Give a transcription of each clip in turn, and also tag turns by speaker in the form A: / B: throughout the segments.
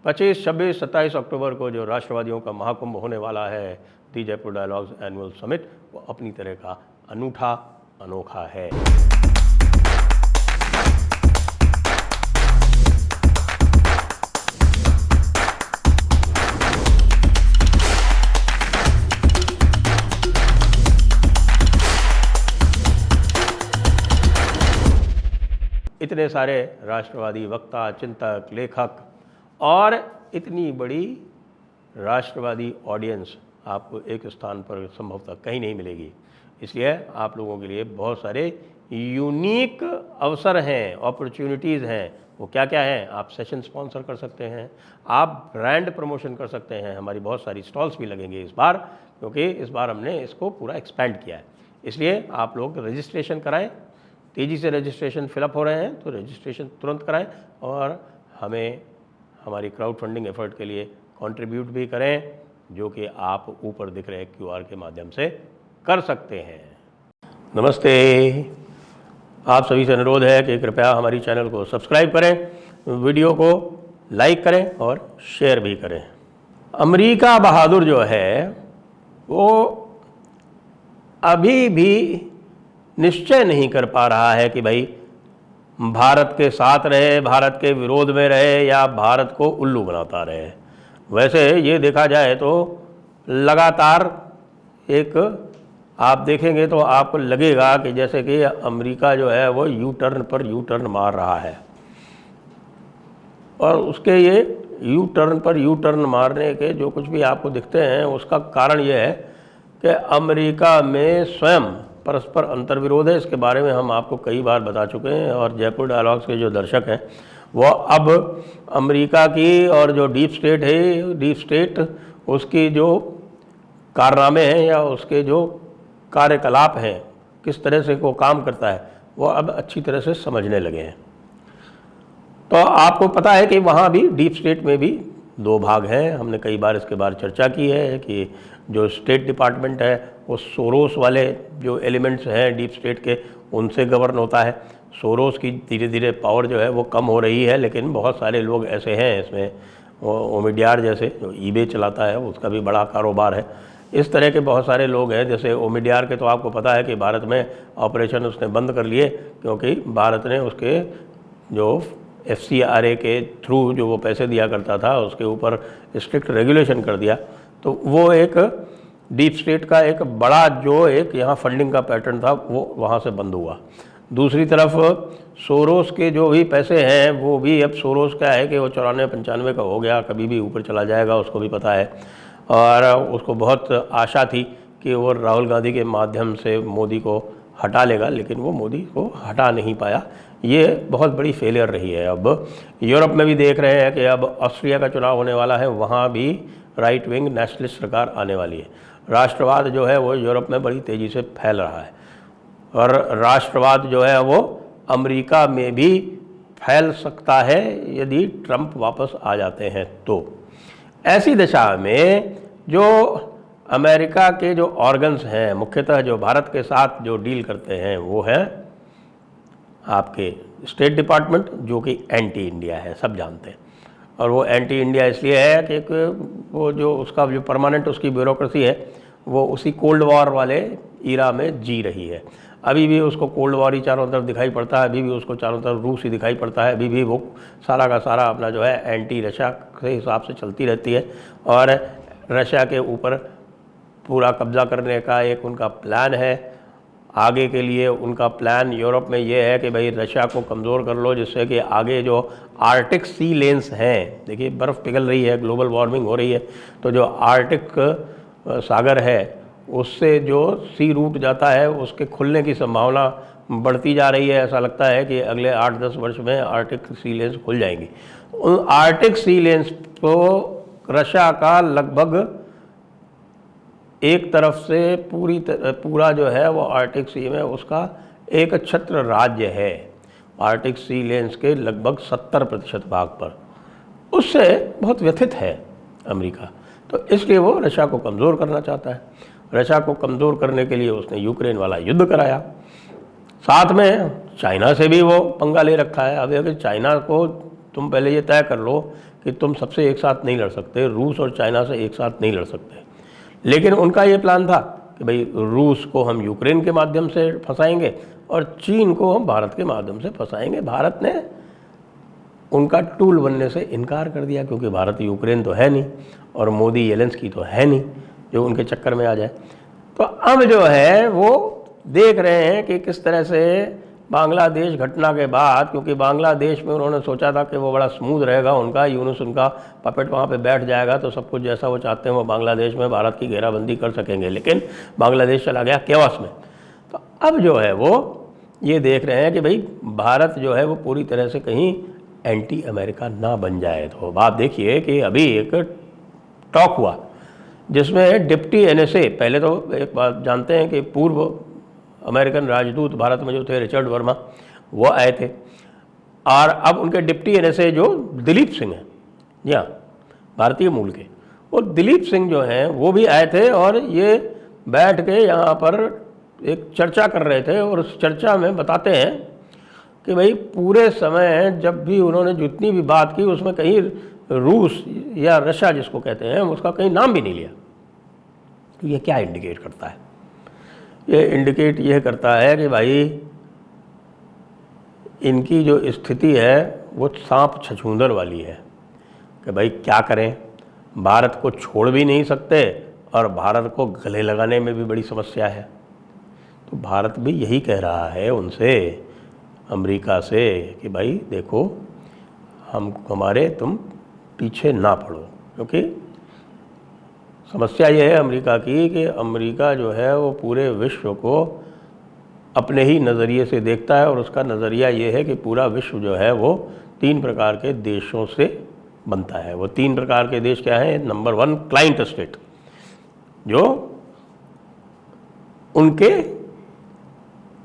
A: 25, 26, 27 अक्टूबर को जो राष्ट्रवादियों का महाकुंभ होने वाला है, दी जयपुर डायलॉग्स एनुअल समिट, वो अपनी तरह का अनूठा अनोखा है। इतने सारे राष्ट्रवादी वक्ता, चिंतक, लेखक और इतनी बड़ी राष्ट्रवादी ऑडियंस आपको एक स्थान पर संभवतः कहीं नहीं मिलेगी। इसलिए आप लोगों के लिए बहुत सारे यूनिक अवसर हैं, अपॉर्चुनिटीज़ हैं। वो क्या क्या हैं? आप सेशन स्पॉन्सर कर सकते हैं, आप ब्रांड प्रमोशन कर सकते हैं। हमारी बहुत सारी स्टॉल्स भी लगेंगे इस बार, क्योंकि इस बार हमने इसको पूरा एक्सपेंड किया है। इसलिए आप लोग रजिस्ट्रेशन कराएं। तेज़ी से रजिस्ट्रेशन फिलअप हो रहे हैं, तो रजिस्ट्रेशन तुरंत कराएं और हमें हमारी क्राउड फंडिंग एफर्ट के लिए कंट्रीब्यूट भी करें, जो कि आप ऊपर दिख रहे QR के माध्यम से कर सकते हैं। नमस्ते, आप सभी से अनुरोध है कि कृपया हमारी चैनल को सब्सक्राइब करें, वीडियो को लाइक करें और शेयर भी करें। अमेरिका बहादुर जो है वो अभी भी निश्चय नहीं कर पा रहा है कि भाई भारत के साथ रहे, भारत के विरोध में रहे या भारत को उल्लू बनाता रहे। वैसे ये देखा जाए तो लगातार एक आप देखेंगे तो आपको लगेगा कि जैसे कि अमेरिका जो है वो यू टर्न पर यू टर्न मार रहा है। और उसके ये यू टर्न पर यू टर्न मारने के जो कुछ भी आपको दिखते हैं, उसका कारण ये है कि अमेरिका में स्वयं परस्पर अंतर्विरोध है। इसके बारे में हम आपको कई बार बता चुके हैं और जयपुर डायलॉग्स के जो दर्शक हैं वो अब अमेरिका की और जो डीप स्टेट है, डीप स्टेट उसकी जो कारनामे हैं या उसके जो कार्यकलाप हैं, किस तरह से वो काम करता है, वो अब अच्छी तरह से समझने लगे हैं। तो आपको पता है कि वहाँ भी डीप स्टेट में भी दो भाग हैं। हमने कई बार इसके बारे चर्चा की है कि जो स्टेट डिपार्टमेंट है वो सोरोस वाले जो एलिमेंट्स हैं डीप स्टेट के, उनसे गवर्न होता है। सोरोस की धीरे धीरे पावर जो है वो कम हो रही है, लेकिन बहुत सारे लोग ऐसे हैं इसमें, ओमिडियार जैसे जो ईबे चलाता है उसका भी बड़ा कारोबार है। इस तरह के बहुत सारे लोग हैं। जैसे ओमिडियार के तो आपको पता है कि भारत में ऑपरेशन उसने बंद कर लिए, क्योंकि भारत ने उसके जो FCRA के थ्रू जो वो पैसे दिया करता था उसके ऊपर स्ट्रिक्ट रेगुलेशन कर दिया। तो वो एक डीप स्टेट का एक बड़ा जो एक यहाँ फंडिंग का पैटर्न था वो वहाँ से बंद हुआ। दूसरी तरफ सोरोस के जो भी पैसे हैं वो भी, अब सोरोस क्या है कि वो 94-95 का हो गया, कभी भी ऊपर चला जाएगा, उसको भी पता है। और उसको बहुत आशा थी कि वो राहुल गांधी के माध्यम से मोदी को हटा लेगा, लेकिन वो मोदी को हटा नहीं पाया। ये बहुत बड़ी फेलियर रही है। अब यूरोप में भी देख रहे हैं कि अब ऑस्ट्रिया का चुनाव होने वाला है, वहाँ भी राइट विंग नेशनलिस्ट सरकार आने वाली है। राष्ट्रवाद जो है वो यूरोप में बड़ी तेज़ी से फैल रहा है और राष्ट्रवाद जो है वो अमेरिका में भी फैल सकता है यदि ट्रंप वापस आ जाते हैं तो। ऐसी दशा में जो अमेरिका के जो ऑर्गन्स हैं, मुख्यतः जो भारत के साथ जो डील करते हैं, वो है आपके स्टेट डिपार्टमेंट, जो कि एंटी इंडिया है, सब जानते हैं। और वो एंटी इंडिया इसलिए है कि वो जो उसका जो परमानेंट उसकी ब्यूरोक्रेसी है वो उसी कोल्ड वॉर वाले ईरा में जी रही है। अभी भी उसको कोल्ड वॉर ही चारों तरफ दिखाई पड़ता है, अभी भी उसको चारों तरफ रूस ही दिखाई पड़ता है, अभी भी वो सारा का सारा अपना जो है एंटी रशिया के हिसाब से चलती रहती है। और रशिया के ऊपर पूरा कब्जा करने का एक उनका प्लान है। आगे के लिए उनका प्लान यूरोप में ये है कि भाई रशिया को कमज़ोर कर लो, जिससे कि आगे जो आर्टिक सी लेन्स हैं, देखिए बर्फ़ पिघल रही है, ग्लोबल वार्मिंग हो रही है, तो जो आर्टिक सागर है उससे जो सी रूट जाता है उसके खुलने की संभावना बढ़ती जा रही है। ऐसा लगता है कि अगले 8-10 वर्ष में आर्टिक सी लेन्स खुल जाएंगी। उन आर्टिक सी लेन्स को रशिया का लगभग एक तरफ से पूरा जो है वो आर्टिक सी में उसका एक छत्र राज्य है, आर्टिक सी लेन्स के लगभग 70% भाग पर। उससे बहुत व्यथित है अमेरिका, तो इसलिए वो रशिया को कमज़ोर करना चाहता है। रशिया को कमज़ोर करने के लिए उसने यूक्रेन वाला युद्ध कराया, साथ में चाइना से भी वो पंगा ले रखा है। अब अगर चाइना को तुम पहले ये तय कर लो कि तुम सबसे एक साथ नहीं लड़ सकते, रूस और चाइना से एक साथ नहीं लड़ सकते। लेकिन उनका ये प्लान था कि भाई रूस को हम यूक्रेन के माध्यम से फंसाएंगे और चीन को हम भारत के माध्यम से फंसाएंगे। भारत ने उनका टूल बनने से इनकार कर दिया, क्योंकि भारत यूक्रेन तो है नहीं और मोदी येलेंस्की तो है नहीं जो उनके चक्कर में आ जाए। तो अब जो है वो देख रहे हैं कि किस तरह से बांग्लादेश घटना के बाद, क्योंकि बांग्लादेश में उन्होंने सोचा था कि वो बड़ा स्मूथ रहेगा, उनका यूनुस उनका पपेट वहाँ पे बैठ जाएगा तो सब कुछ जैसा वो चाहते हैं वो बांग्लादेश में भारत की घेराबंदी कर सकेंगे, लेकिन बांग्लादेश चला गया केओस में। तो अब जो है वो ये देख रहे हैं कि भाई भारत जो है वो पूरी तरह से कहीं एंटी अमेरिका ना बन जाए। तो आप देखिए कि अभी एक टॉक हुआ जिसमें डिप्टी एनएसए, पहले तो एक बात जानते हैं कि पूर्व अमेरिकन राजदूत भारत में जो थे रिचर्ड वर्मा, वो आए थे, और अब उनके डिप्टी एनएसए जो दिलीप सिंह हैं, जी हाँ, भारतीय मूल के, वो दिलीप सिंह जो हैं वो भी आए थे और ये बैठ के यहाँ पर एक चर्चा कर रहे थे। और उस चर्चा में बताते हैं कि भाई पूरे समय जब भी उन्होंने जितनी भी बात की उसमें कहीं रूस या रशिया जिसको कहते हैं उसका कहीं नाम भी नहीं लिया। तो ये क्या इंडिकेट करता है? ये इंडिकेट यह करता है कि भाई इनकी जो स्थिति है वो सांप छछूंदर वाली है कि भाई क्या करें, भारत को छोड़ भी नहीं सकते और भारत को गले लगाने में भी बड़ी समस्या है। तो भारत भी यही कह रहा है उनसे, अमेरिका से, कि भाई देखो हमारे तुम पीछे ना पड़ो, क्योंकि समस्या ये है अमेरिका की कि अमेरिका जो है वो पूरे विश्व को अपने ही नज़रिए से देखता है और उसका नज़रिया ये है कि पूरा विश्व जो है वो 3 प्रकार के देशों से बनता है। वो 3 प्रकार के देश क्या हैं? नंबर 1 क्लाइंट स्टेट, जो उनके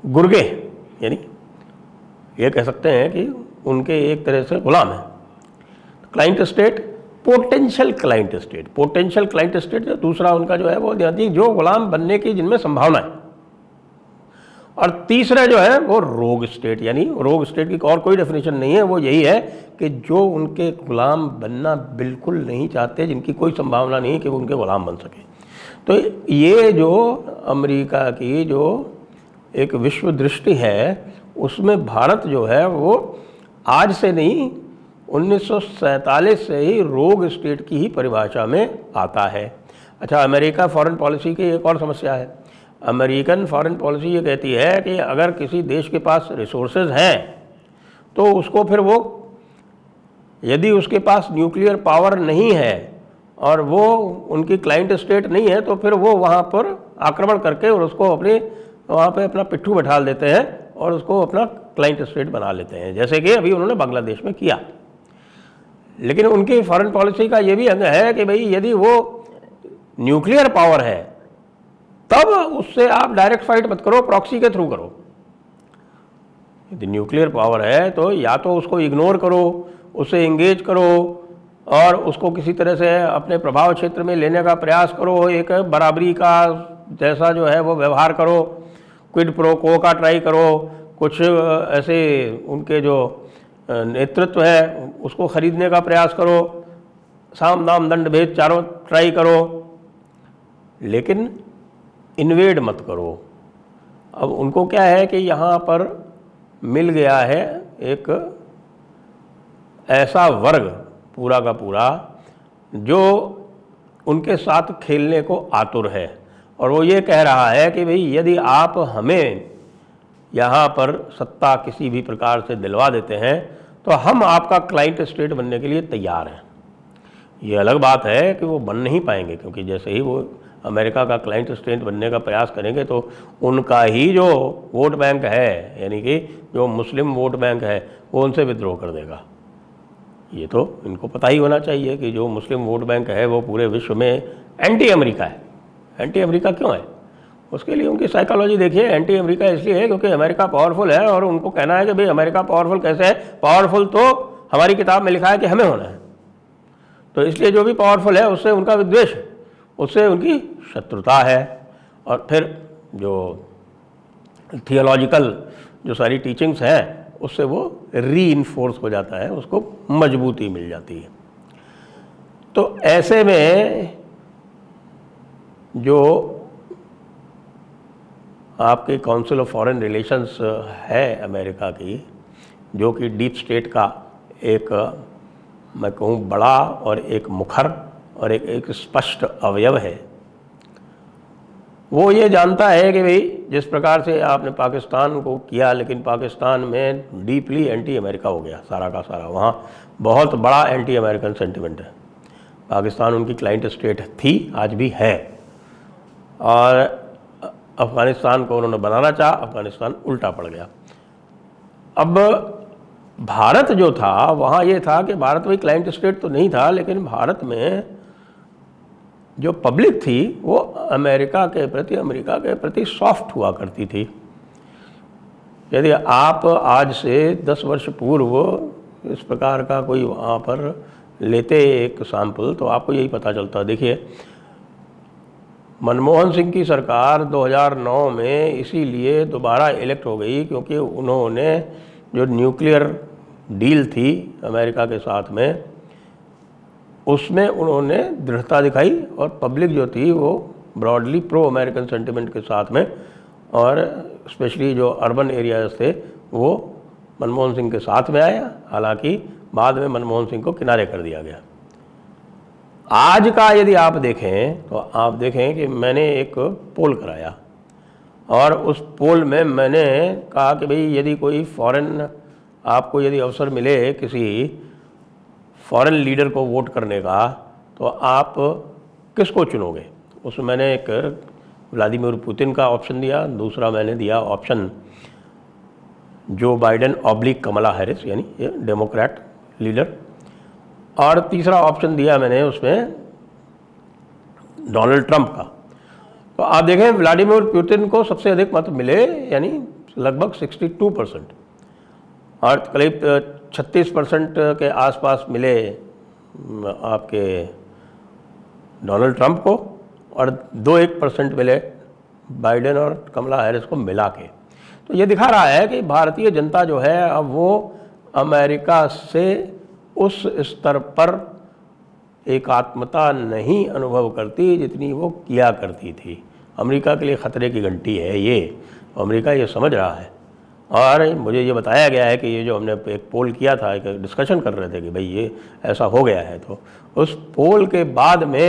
A: गुर्गे, यानी ये कह सकते हैं कि उनके एक तरह से गुलाम है। Client state, potential client state, potential client state जो दूसरा उनका जो है वो जो गुलाम बनने की जिनमें संभावना है। और तीसरा जो है वो रोग स्टेट, यानी रोग स्टेट की और कोई डेफिनेशन नहीं है, वो यही है कि जो उनके गुलाम बनना बिल्कुल नहीं चाहते, जिनकी कोई संभावना नहीं कि वो उनके गुलाम बन सके। तो ये जो अमेरिका की जो एक विश्व दृष्टि है उसमें भारत जो है वो आज से नहीं 1947 से ही रोग स्टेट की ही परिभाषा में आता है। अच्छा, अमेरिका फॉरेन पॉलिसी की एक और समस्या है। अमेरिकन फॉरेन पॉलिसी ये कहती है कि अगर किसी देश के पास रिसोर्सेज हैं तो उसको फिर वो, यदि उसके पास न्यूक्लियर पावर नहीं है और वो उनकी क्लाइंट स्टेट नहीं है तो फिर वो वहाँ पर आक्रमण करके और उसको अपने वहाँ पे अपना पिट्ठू बैठा देते हैं और उसको अपना क्लाइंट स्टेट बना लेते हैं, जैसे कि अभी उन्होंने बांग्लादेश में किया। लेकिन उनकी फॉरेन पॉलिसी का ये भी अंग है कि भाई यदि वो न्यूक्लियर पावर है तब उससे आप डायरेक्ट फाइट मत करो, प्रॉक्सी के थ्रू करो। यदि न्यूक्लियर पावर है तो या तो उसको इग्नोर करो, उससे एंगेज करो और उसको किसी तरह से अपने प्रभाव क्षेत्र में लेने का प्रयास करो, एक बराबरी का जैसा जो है वो व्यवहार करो, क्विड प्रो को का ट्राई करो, कुछ ऐसे उनके जो नेतृत्व है उसको खरीदने का प्रयास करो, साम दाम दंड भेद चारों ट्राई करो, लेकिन इन्वेड मत करो। अब उनको क्या है कि यहाँ पर मिल गया है एक ऐसा वर्ग पूरा का पूरा जो उनके साथ खेलने को आतुर है, और वो ये कह रहा है कि भाई यदि आप हमें यहाँ पर सत्ता किसी भी प्रकार से दिलवा देते हैं तो हम आपका क्लाइंट स्टेट बनने के लिए तैयार हैं। ये अलग बात है कि वो बन नहीं पाएंगे, क्योंकि जैसे ही वो अमेरिका का क्लाइंट स्टेट बनने का प्रयास करेंगे तो उनका ही जो वोट बैंक है, यानी कि जो मुस्लिम वोट बैंक है, वो उनसे विद्रोह कर देगा। ये तो इनको पता ही होना चाहिए कि जो मुस्लिम वोट बैंक है वो पूरे विश्व में एंटी अमेरिका है। एंटी अमेरिका क्यों है? उसके लिए उनकी साइकोलॉजी देखिए। एंटी अमेरिका इसलिए है क्योंकि अमेरिका पावरफुल है और उनको कहना है कि भाई अमेरिका पावरफुल कैसे है? पावरफुल तो हमारी किताब में लिखा है कि हमें होना है, तो इसलिए जो भी पावरफुल है उससे उनका विद्वेष, उससे उनकी शत्रुता है। और फिर जो थियोलॉजिकल जो सारी टीचिंग्स हैं उससे वो रीइंफोर्स हो जाता है, उसको मजबूती मिल जाती है। तो ऐसे में जो आपकी काउंसिल ऑफ फॉरेन रिलेशंस है अमेरिका की, जो कि डीप स्टेट का एक मैं कहूँ बड़ा और एक मुखर और एक स्पष्ट अवयव है, वो ये जानता है कि भाई जिस प्रकार से आपने पाकिस्तान को किया, लेकिन पाकिस्तान में डीपली एंटी अमेरिका हो गया सारा का सारा। वहाँ बहुत बड़ा एंटी अमेरिकन सेंटिमेंट है। पाकिस्तान उनकी क्लाइंट स्टेट थी, आज भी है, और अफ़गानिस्तान को उन्होंने बनाना चाहा, अफ़गानिस्तान उल्टा पड़ गया। अब भारत जो था वहाँ ये था कि भारत वही क्लाइंट स्टेट तो नहीं था, लेकिन भारत में जो पब्लिक थी वो अमेरिका के प्रति सॉफ्ट हुआ करती थी। यदि आप आज से 10 वर्ष पूर्व इस प्रकार का कोई वहाँ पर लेते एक सैंपल, तो आपको यही पता चलता। देखिए, मनमोहन सिंह की सरकार 2009 में इसीलिए दोबारा इलेक्ट हो गई क्योंकि उन्होंने जो न्यूक्लियर डील थी अमेरिका के साथ में, उसमें उन्होंने दृढ़ता दिखाई और पब्लिक जो थी वो ब्रॉडली प्रो अमेरिकन सेंटिमेंट के साथ में, और स्पेशली जो अर्बन एरियाज थे वो मनमोहन सिंह के साथ में आया। हालांकि बाद में मनमोहन सिंह को किनारे कर दिया गया। आज का यदि आप देखें तो आप देखें कि मैंने एक पोल कराया और उस पोल में मैंने कहा कि भाई यदि कोई फॉरेन, आपको यदि अवसर मिले किसी फॉरेन लीडर को वोट करने का, तो आप किसको चुनोगे। उसमें मैंने एक व्लादिमीर पुतिन का ऑप्शन दिया, दूसरा मैंने दिया ऑप्शन जो बाइडेन ऑब्लिक कमला हैरिस, यानी ये डेमोक्रेट लीडर, और तीसरा ऑप्शन दिया मैंने उसमें डोनाल्ड ट्रंप का। तो आप देखें व्लादिमीर पुतिन को सबसे अधिक मत मिले, यानी लगभग 62%, और करीब 36% के आसपास मिले आपके डोनाल्ड ट्रंप को, और 2-1% मिले बाइडेन और कमला हैरिस को मिला के। तो ये दिखा रहा है कि भारतीय जनता जो है अब वो अमेरिका से उस स्तर पर एकात्मता नहीं अनुभव करती जितनी वो किया करती थी। अमेरिका के लिए ख़तरे की घंटी है ये, अमेरिका ये समझ रहा है। और मुझे ये बताया गया है कि ये जो हमने एक पोल किया था, एक डिस्कशन कर रहे थे कि भाई ये ऐसा हो गया है, तो उस पोल के बाद में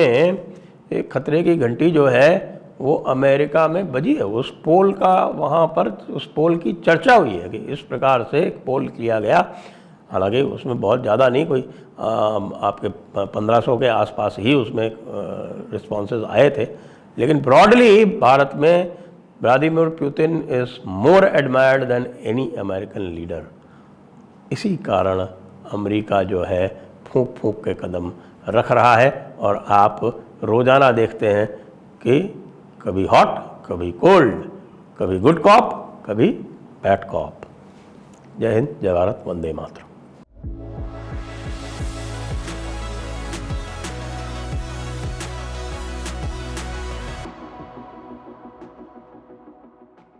A: एक खतरे की घंटी जो है वो अमेरिका में बजी है। उस पोल का वहाँ पर उस पोल की चर्चा हुई है कि इस प्रकार से एक पोल किया गया। हालांकि उसमें बहुत ज़्यादा नहीं, कोई आपके 1500 के आसपास ही उसमें रिस्पॉन्सेज आए थे, लेकिन ब्रॉडली भारत में Vladimir Putin is more admired than any American leader. इसी कारण अमेरिका जो है फूंक फूंक के कदम रख रहा है, और आप रोज़ाना देखते हैं कि कभी हॉट, कभी कोल्ड, कभी गुड कॉप, कभी बैड कॉप। जय हिंद, जय भारत, वंदे मातरम।